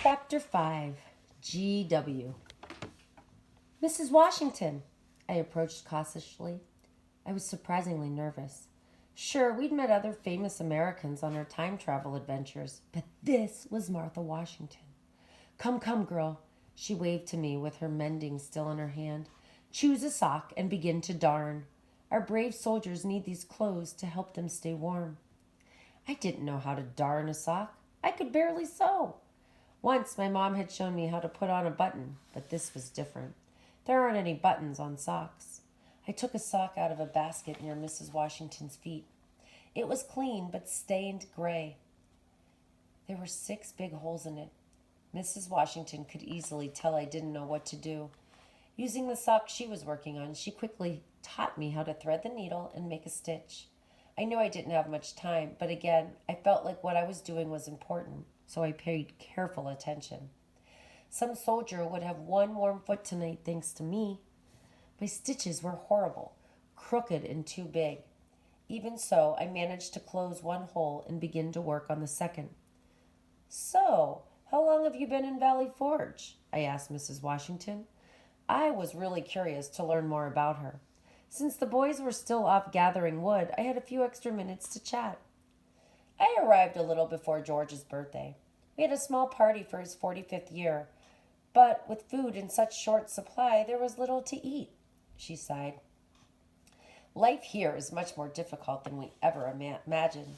Chapter 5. GW. Mrs. Washington, I approached cautiously. I was surprisingly nervous. Sure, we'd met other famous Americans on our time travel adventures, but this was Martha Washington. Come, come, girl. She waved to me with her mending still in her hand. Choose a sock and begin to darn. Our brave soldiers need these clothes to help them stay warm. I didn't know how to darn a sock. I could barely sew. Once my mom had shown me how to put on a button, but this was different. There aren't any buttons on socks. I took a sock out of a basket near Mrs. Washington's feet. It was clean but stained gray. There were 6 big holes in it. Mrs. Washington could easily tell I didn't know what to do. Using the sock she was working on, she quickly taught me how to thread the needle and make a stitch. I knew I didn't have much time, but again, I felt like what I was doing was important, so I paid careful attention. Some soldier would have one warm foot tonight thanks to me. My stitches were horrible, crooked and too big. Even so, I managed to close one hole and begin to work on the second. So, how long have you been in Valley Forge? I asked Mrs. Washington. I was really curious to learn more about her. Since the boys were still off gathering wood, I had a few extra minutes to chat. I arrived a little before George's birthday. We had a small party for his 45th year, but with food in such short supply, there was little to eat, she sighed. Life here is much more difficult than we ever imagined.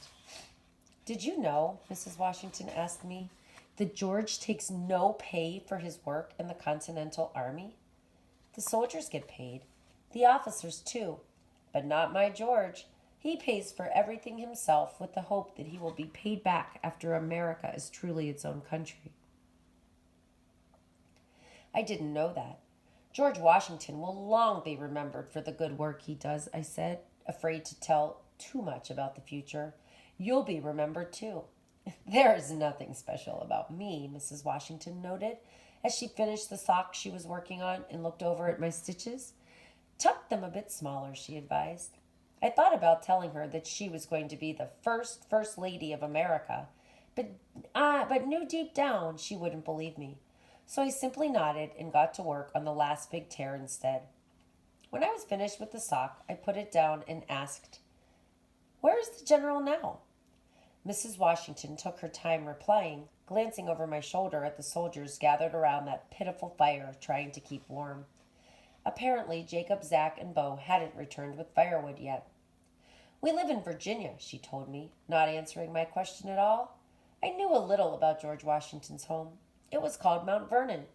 Did you know, Mrs. Washington asked me, that George takes no pay for his work in the Continental Army? The soldiers get paid, the officers too, but not my George. He pays for everything himself with the hope that he will be paid back after America is truly its own country. I didn't know that. George Washington will long be remembered for the good work he does, I said, afraid to tell too much about the future. You'll be remembered too. There is nothing special about me, Mrs. Washington noted, as she finished the sock she was working on and looked over at my stitches. Tuck them a bit smaller, she advised. I thought about telling her that she was going to be the first lady of America, but knew deep down she wouldn't believe me. So I simply nodded and got to work on the last big tear instead. When I was finished with the sock, I put it down and asked, "Where is the general now?" Mrs. Washington took her time replying, glancing over my shoulder at the soldiers gathered around that pitiful fire trying to keep warm. Apparently, Jacob, Zach, and Bo hadn't returned with firewood yet. "We live in Virginia," she told me, not answering my question at all. I knew a little about George Washington's home. It was called Mount Vernon.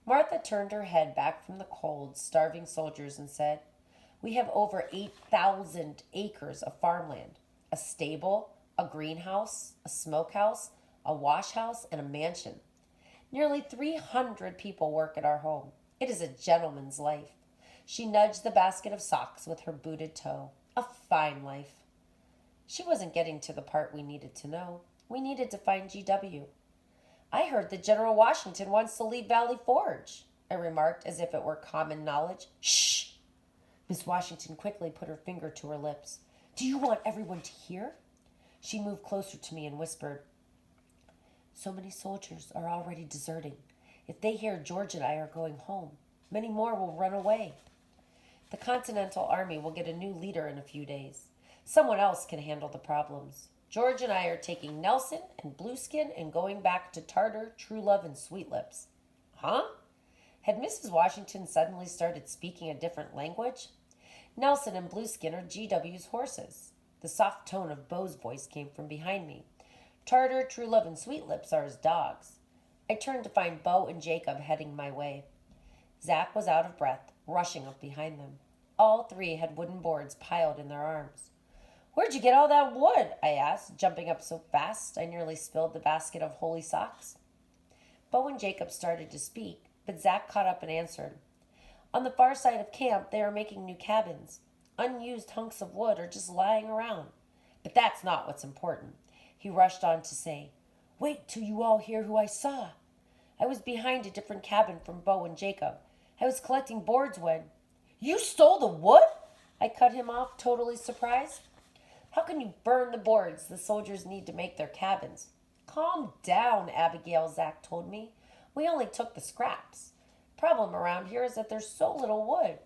Martha turned her head back from the cold, starving soldiers and said, "We have over 8,000 acres of farmland, a stable, a greenhouse, a smokehouse, a wash house, and a mansion. Nearly 300 people work at our home. It is a gentleman's life." She nudged the basket of socks with her booted toe. A fine life. She wasn't getting to the part we needed to know. We needed to find GW. "I heard that General Washington wants to leave Valley Forge," I remarked as if it were common knowledge. "Shh!" Miss Washington quickly put her finger to her lips. "Do you want everyone to hear?" She moved closer to me and whispered, "So many soldiers are already deserting. If they hear George and I are going home, many more will run away. The Continental Army will get a new leader in a few days. Someone else can handle the problems. George and I are taking Nelson and Blueskin and going back to Tartar, True Love, and Sweet Lips." Huh? Had Mrs. Washington suddenly started speaking a different language? Nelson and Blueskin are GW's horses. The soft tone of Bo's voice came from behind me. Tartar, True Love, and Sweet Lips are his dogs. I turned to find Bo and Jacob heading my way. Zach was out of breath, rushing up behind them. All 3 had wooden boards piled in their arms. "Where'd you get all that wood?" I asked, jumping up so fast I nearly spilled the basket of holy socks. Bo and Jacob started to speak, but Zach caught up and answered. "On the far side of camp, they are making new cabins. Unused hunks of wood are just lying around. But that's not what's important." He rushed on to say, "Wait till you all hear who I saw." I was behind a different cabin from Bo and Jacob. I was collecting boards when... "You stole the wood?" I cut him off, totally surprised. "How can you burn the boards the soldiers need to make their cabins?" Calm down, Abigail, Zach told me. We only took the scraps. Problem around here is that there's so little wood.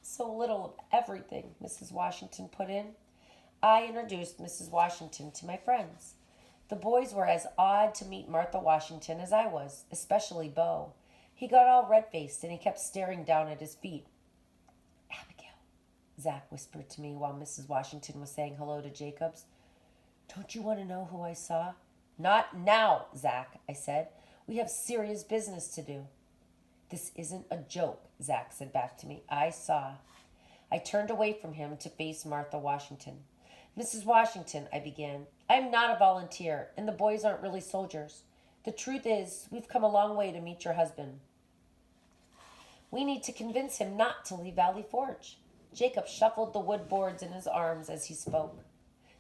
So little of everything, Mrs. Washington put in. I introduced Mrs. Washington to my friends. The boys were as awed to meet Martha Washington as I was, especially Beau. He got all red-faced and he kept staring down at his feet. Abigail, Zach whispered to me while Mrs. Washington was saying hello to Jacobs. Don't you want to know who I saw? Not now, Zach, I said. We have serious business to do. This isn't a joke, Zach said back to me. I saw. I turned away from him to face Martha Washington. Mrs. Washington, I began, I'm not a volunteer, and the boys aren't really soldiers. The truth is, we've come a long way to meet your husband. We need to convince him not to leave Valley Forge. Jacob shuffled the wood boards in his arms as he spoke.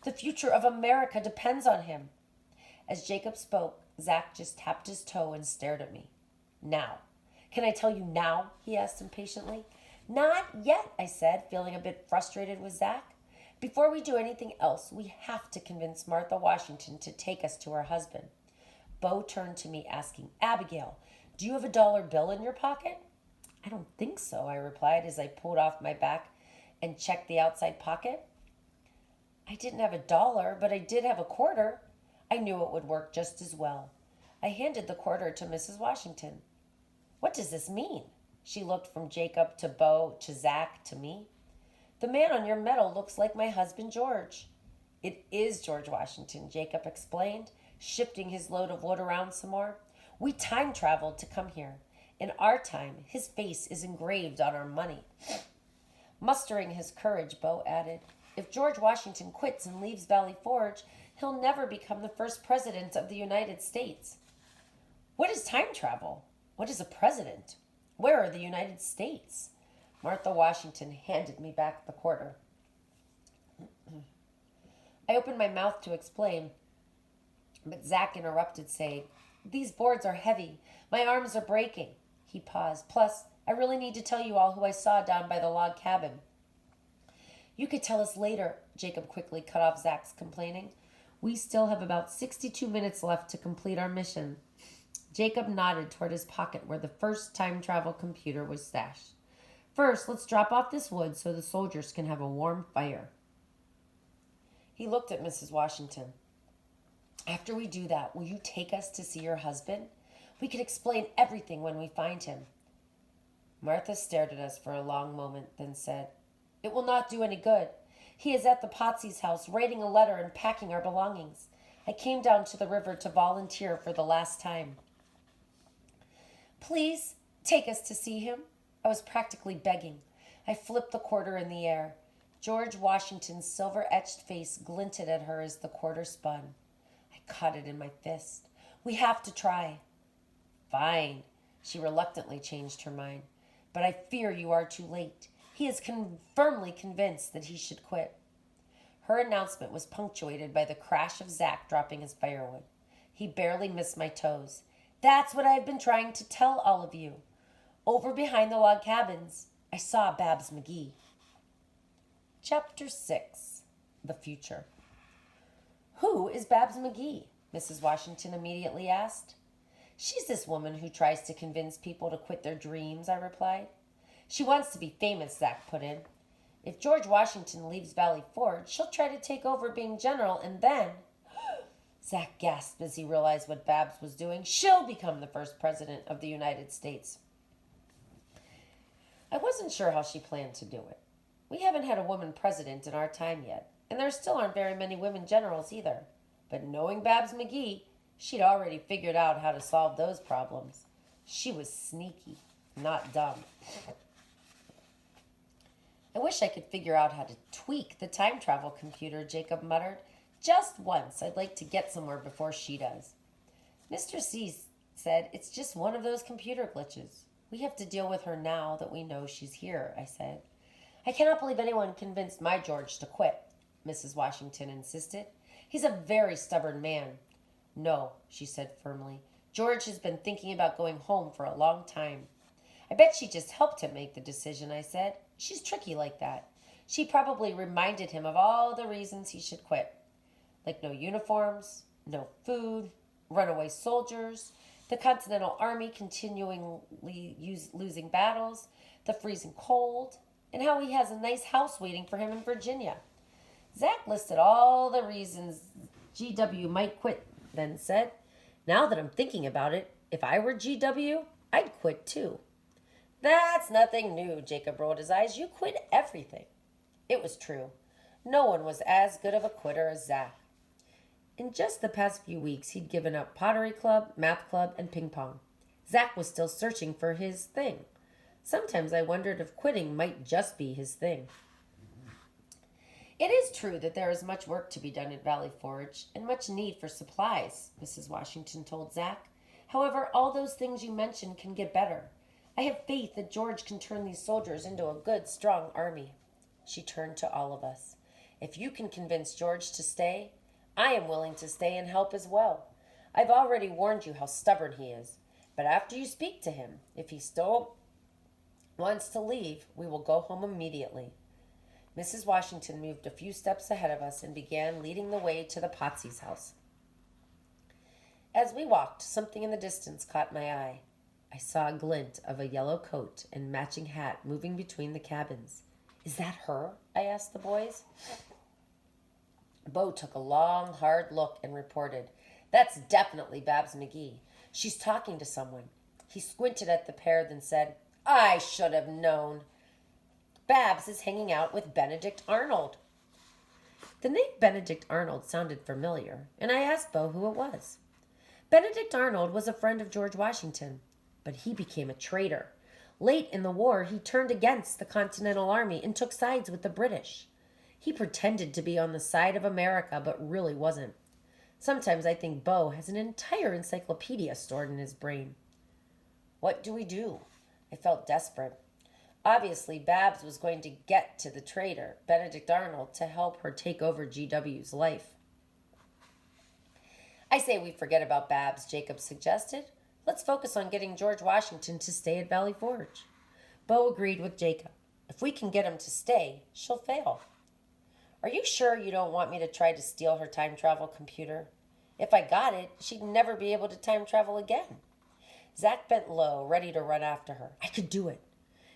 The future of America depends on him. As Jacob spoke, Zach just tapped his toe and stared at me. Now. Can I tell you now? He asked impatiently. Not yet, I said, feeling a bit frustrated with Zach. Before we do anything else, we have to convince Martha Washington to take us to her husband. Beau turned to me asking, Abigail, do you have a dollar bill in your pocket? I don't think so, I replied as I pulled off my back and checked the outside pocket. I didn't have a dollar, but I did have a quarter. I knew it would work just as well. I handed the quarter to Mrs. Washington. What does this mean? She looked from Jacob to Beau to Zach to me. The man on your medal looks like my husband George. It is George Washington, Jacob explained, shifting his load of wood around some more. We time traveled to come here. In our time, his face is engraved on our money. Mustering his courage, Beau added, if George Washington quits and leaves Valley Forge, he'll never become the first president of the United States. What is time travel? What is a president? Where are the United States? Martha Washington handed me back the quarter. I opened my mouth to explain, but Zach interrupted, saying, these boards are heavy. My arms are breaking. He paused. Plus, I really need to tell you all who I saw down by the log cabin. You could tell us later, Jacob quickly cut off Zach's complaining. We still have about 62 minutes left to complete our mission. Jacob nodded toward his pocket where the first time travel computer was stashed. First, let's drop off this wood so the soldiers can have a warm fire. He looked at Mrs. Washington. After we do that, will you take us to see your husband? We can explain everything when we find him. Martha stared at us for a long moment, then said, it will not do any good. He is at the Potsy's house writing a letter and packing our belongings. I came down to the river to volunteer for the last time. Please take us to see him. I was practically begging. I flipped the quarter in the air. George Washington's silver-etched face glinted at her as the quarter spun. I caught it in my fist. We have to try. Fine. She reluctantly changed her mind. But I fear you are too late. He is firmly convinced that he should quit. Her announcement was punctuated by the crash of Zach dropping his firewood. He barely missed my toes. That's what I've been trying to tell all of you. Over behind the log cabins, I saw Babs McGee. Chapter 6. The Future. Who is Babs McGee? Mrs. Washington immediately asked. She's this woman who tries to convince people to quit their dreams, I replied. She wants to be famous, Zach put in. If George Washington leaves Valley Forge, she'll try to take over being general, and then... Zach gasped as he realized what Babs was doing. She'll become the first president of the United States. I wasn't sure how she planned to do it. We haven't had a woman president in our time yet, and there still aren't very many women generals either. But knowing Babs McGee, she'd already figured out how to solve those problems. She was sneaky, not dumb. I wish I could figure out how to tweak the time travel computer, Jacob muttered. Just once. I'd like to get somewhere before she does. Mr. C said, it's just one of those computer glitches. We have to deal with her now that we know she's here, I said. I cannot believe anyone convinced my George to quit, Mrs. Washington insisted. He's a very stubborn man. No, she said firmly. George has been thinking about going home for a long time. I bet she just helped him make the decision, I said. She's tricky like that. She probably reminded him of all the reasons he should quit. Like no uniforms, no food, runaway soldiers, the Continental Army losing battles, the freezing cold, and how he has a nice house waiting for him in Virginia. Zach listed all the reasons GW might quit, then said, "Now that I'm thinking about it, if I were GW, I'd quit too." "That's nothing new," Jacob rolled his eyes. "You quit everything." It was true. No one was as good of a quitter as Zach. In just the past few weeks, he'd given up pottery club, math club, and ping pong. Zach was still searching for his thing. Sometimes I wondered if quitting might just be his thing. "It is true that there is much work to be done at Valley Forge and much need for supplies," Mrs. Washington told Zach. "However, all those things you mentioned can get better. I have faith that George can turn these soldiers into a good, strong army." She turned to all of us. "If you can convince George to stay, I am willing to stay and help as well. I've already warned you how stubborn he is. But after you speak to him, if he still wants to leave, we will go home immediately." Mrs. Washington moved a few steps ahead of us and began leading the way to the Potsy's house. As we walked, something in the distance caught my eye. I saw a glint of a yellow coat and matching hat moving between the cabins. "Is that her?" I asked the boys. Bo took a long, hard look and reported, "That's definitely Babs McGee. She's talking to someone." He squinted at the pair, then said, "I should have known. Babs is hanging out with Benedict Arnold." The name Benedict Arnold sounded familiar, and I asked Bo who it was. Benedict Arnold was a friend of George Washington, but he became a traitor. Late in the war, he turned against the Continental Army and took sides with the British. He pretended to be on the side of America, but really wasn't. Sometimes I think Bo has an entire encyclopedia stored in his brain. What do we do? I felt desperate. Obviously, Babs was going to get to the traitor, Benedict Arnold, to help her take over GW's life. "I say we forget about Babs," Jacob suggested. "Let's focus on getting George Washington to stay at Valley Forge." Bo agreed with Jacob. "If we can get him to stay, she'll fail." "Are you sure you don't want me to try to steal her time travel computer? If I got it, she'd never be able to time travel again." Zach bent low, ready to run after her. "I could do it."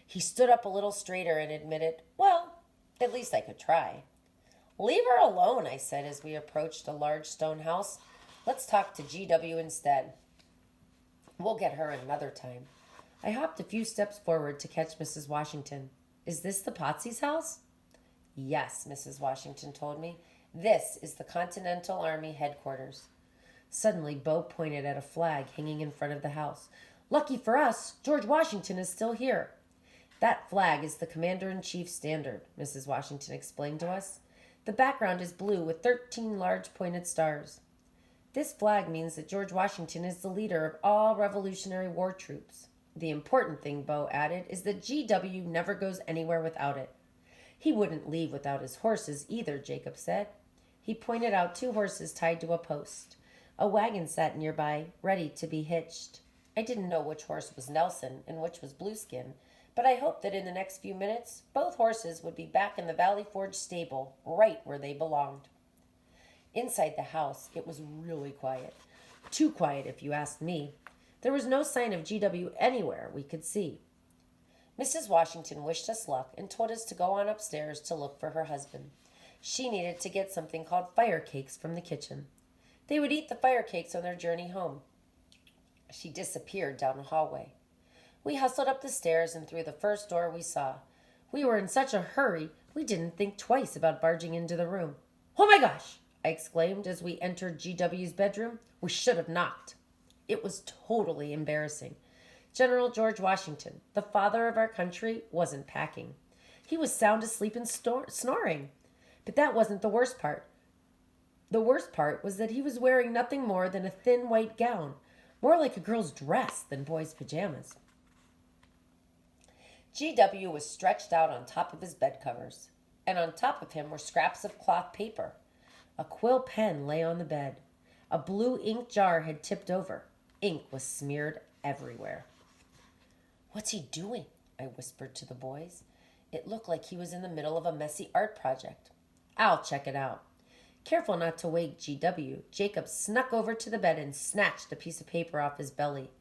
He stood up a little straighter and admitted, "Well, at least I could try." "Leave her alone," I said as we approached a large stone house. "Let's talk to GW instead. We'll get her another time." I hopped a few steps forward to catch Mrs. Washington. "Is this the Potsy's house?" "Yes," Mrs. Washington told me. "This is the Continental Army headquarters." Suddenly, Bo pointed at a flag hanging in front of the house. "Lucky for us, George Washington is still here." "That flag is the Commander-in-Chief's standard," Mrs. Washington explained to us. "The background is blue with 13 large pointed stars. This flag means that George Washington is the leader of all Revolutionary War troops. The important thing," Bo added, "is that GW never goes anywhere without it." "He wouldn't leave without his horses either," Jacob said. He pointed out 2 horses tied to a post. A wagon sat nearby, ready to be hitched. I didn't know which horse was Nelson and which was Blueskin, but I hoped that in the next few minutes, both horses would be back in the Valley Forge stable, right where they belonged. Inside the house, it was really quiet. Too quiet, if you asked me. There was no sign of GW anywhere we could see. Mrs. Washington wished us luck and told us to go on upstairs to look for her husband. She needed to get something called fire cakes from the kitchen. They would eat the fire cakes on their journey home. She disappeared down the hallway. We hustled up the stairs and through the first door we saw. We were in such a hurry, we didn't think twice about barging into the room. "Oh my gosh!" I exclaimed as we entered GW's bedroom. We should have knocked. It was totally embarrassing. General George Washington, the father of our country, wasn't packing. He was sound asleep and snoring. But that wasn't the worst part. The worst part was that he was wearing nothing more than a thin white gown, more like a girl's dress than boys' pajamas. GW was stretched out on top of his bed covers, and on top of him were scraps of cloth paper. A quill pen lay on the bed. A blue ink jar had tipped over. Ink was smeared everywhere. "What's he doing?" I whispered to the boys. It looked like he was in the middle of a messy art project. "I'll check it out." Careful not to wake GW, Jacob snuck over to the bed and snatched a piece of paper off his belly.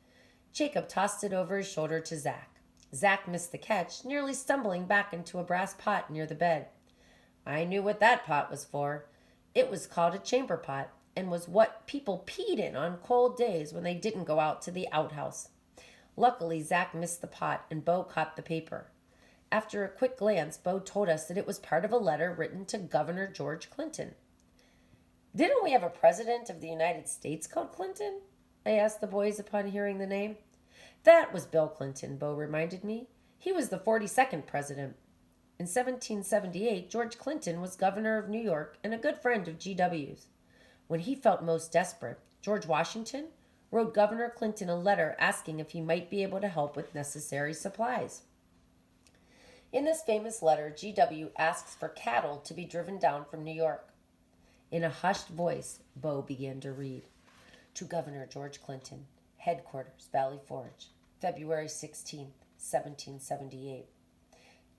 Jacob tossed it over his shoulder to Zack. Zack missed the catch, nearly stumbling back into a brass pot near the bed. I knew what that pot was for. It was called a chamber pot and was what people peed in on cold days when they didn't go out to the outhouse. Luckily, Zack missed the pot and Bo caught the paper. After a quick glance, Bo told us that it was part of a letter written to Governor George Clinton. Didn't we have a president of the United States called Clinton? I asked the boys upon hearing the name. That was Bill Clinton, Bo reminded me. He was the 42nd president. In 1778, George Clinton was governor of New York and a good friend of GW's. When he felt most desperate, George Washington wrote Governor Clinton a letter asking if he might be able to help with necessary supplies. In this famous letter, GW asks for cattle to be driven down from New York. In a hushed voice, Bo began to read. To Governor George Clinton, Headquarters, Valley Forge, February 16, 1778.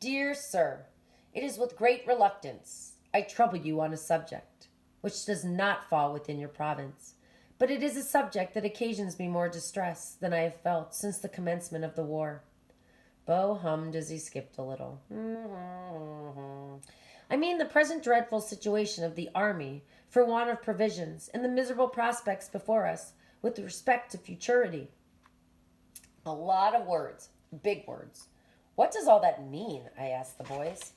Dear Sir, it is with great reluctance I trouble you on a subject which does not fall within your province, but it is a subject that occasions me more distress than I have felt since the commencement of the war. Bo hummed as he skipped a little. I mean the present dreadful situation of the army for want of provisions and the miserable prospects before us with respect to futurity. A lot of words, big words. What does all that mean? I asked the boys.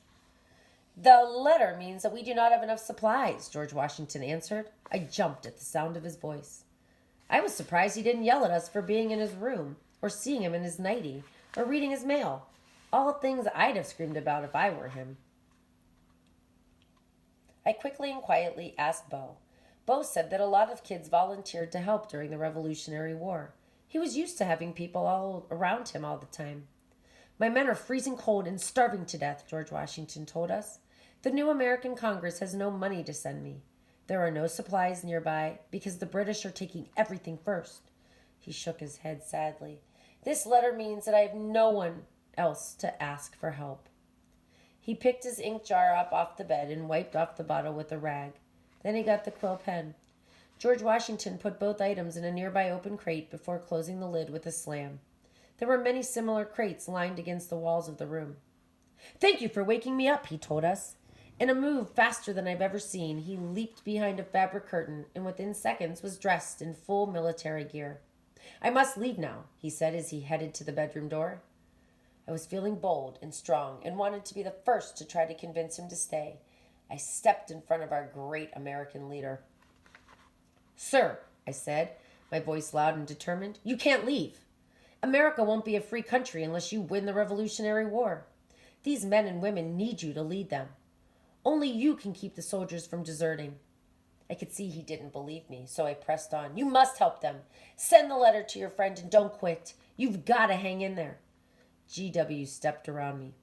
The letter means that we do not have enough supplies, George Washington answered. I jumped at the sound of his voice. I was surprised he didn't yell at us for being in his room, or seeing him in his nightie, or reading his mail. All things I'd have screamed about if I were him. I quickly and quietly asked Bo. Bo said that a lot of kids volunteered to help during the Revolutionary War. He was used to having people all around him all the time. My men are freezing cold and starving to death, George Washington told us. The new American Congress has no money to send me. There are no supplies nearby because the British are taking everything first. He shook his head sadly. This letter means that I have no one else to ask for help. He picked his ink jar up off the bed and wiped off the bottle with a rag. Then he got the quill pen. George Washington put both items in a nearby open crate before closing the lid with a slam. There were many similar crates lined against the walls of the room. Thank you for waking me up, he told us. In a move faster than I've ever seen, he leaped behind a fabric curtain and within seconds was dressed in full military gear. I must leave now, he said as he headed to the bedroom door. I was feeling bold and strong and wanted to be the first to try to convince him to stay. I stepped in front of our great American leader. Sir, I said, my voice loud and determined, you can't leave. America won't be a free country unless you win the Revolutionary War. These men and women need you to lead them. Only you can keep the soldiers from deserting. I could see he didn't believe me, so I pressed on. You must help them. Send the letter to your friend and don't quit. You've got to hang in there. GW stepped around me.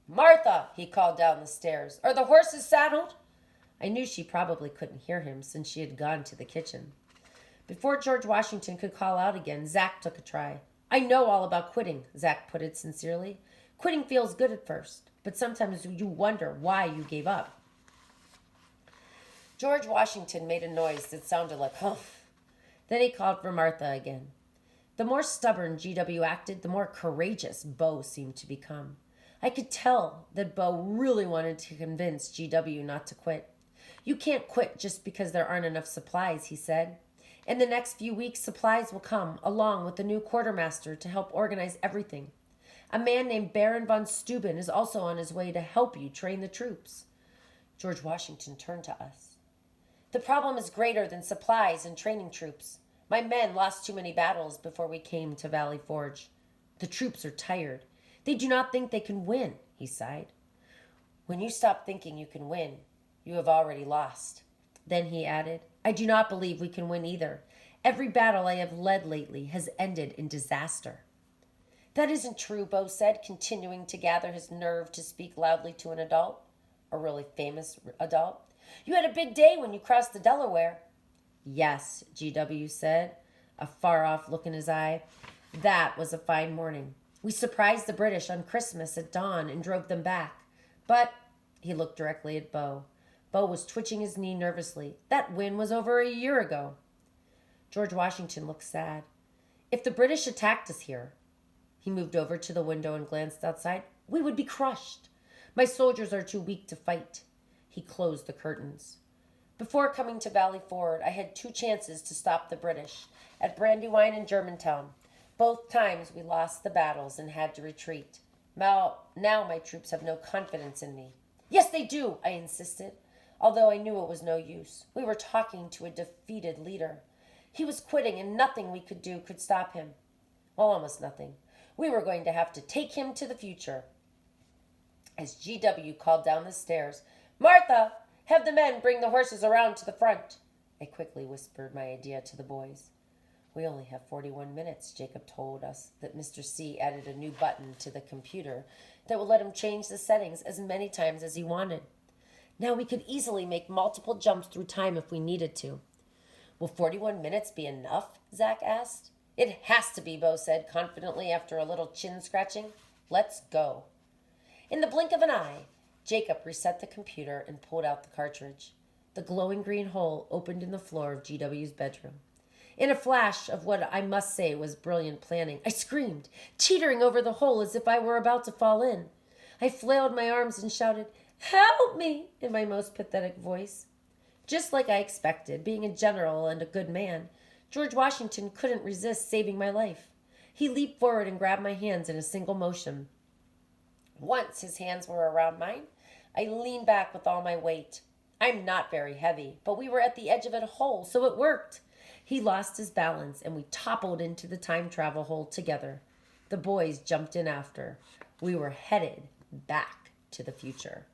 Martha, he called down the stairs. Are the horses saddled? I knew she probably couldn't hear him since she had gone to the kitchen. Before George Washington could call out again, Zack took a try. I know all about quitting, Zack put it sincerely. Quitting feels good at first, but sometimes you wonder why you gave up. George Washington made a noise that sounded like humph. Then he called for Martha again. The more stubborn GW acted, the more courageous Bo seemed to become. I could tell that Bo really wanted to convince GW not to quit. You can't quit just because there aren't enough supplies, he said. In the next few weeks, supplies will come, along with the new quartermaster to help organize everything. A man named Baron von Steuben is also on his way to help you train the troops. George Washington turned to us. The problem is greater than supplies and training troops. My men lost too many battles before we came to Valley Forge. The troops are tired. They do not think they can win, he sighed. When you stop thinking you can win, you have already lost. Then he added, I do not believe we can win either. Every battle I have led lately has ended in disaster. That isn't true, Bo said, continuing to gather his nerve to speak loudly to an adult, a really famous adult. You had a big day when you crossed the Delaware. Yes, GW said, a far-off look in his eye. That was a fine morning. We surprised the British on Christmas at dawn and drove them back. But, he looked directly at Bo, Bo was twitching his knee nervously. That win was over a year ago. George Washington looked sad. If the British attacked us here, he moved over to the window and glanced outside, we would be crushed. My soldiers are too weak to fight. He closed the curtains. Before coming to Valley Ford, I had 2 chances to stop the British, at Brandywine and Germantown. Both times we lost the battles and had to retreat. Now my troops have no confidence in me. Yes, they do, I insisted, although I knew it was no use. We were talking to a defeated leader. He was quitting, and nothing we could do could stop him. Well, almost nothing. We were going to have to take him to the future. As G.W. called down the stairs, Martha, have the men bring the horses around to the front. I quickly whispered my idea to the boys. We only have 41 minutes, Jacob told us that Mr. C added a new button to the computer that would let him change the settings as many times as he wanted. Now we could easily make multiple jumps through time if we needed to. Will 41 minutes be enough? Zach asked. It has to be, Bo said confidently after a little chin scratching. Let's go. In the blink of an eye, Jacob reset the computer and pulled out the cartridge. The glowing green hole opened in the floor of GW's bedroom. In a flash of what I must say was brilliant planning, I screamed, teetering over the hole as if I were about to fall in. I flailed my arms and shouted, "Help me!" in my most pathetic voice. Just like I expected, being a general and a good man, George Washington couldn't resist saving my life. He leaped forward and grabbed my hands in a single motion. Once his hands were around mine, I leaned back with all my weight. I'm not very heavy, but we were at the edge of a hole, so it worked. He lost his balance, and we toppled into the time travel hole together. The boys jumped in after. We were headed back to the future.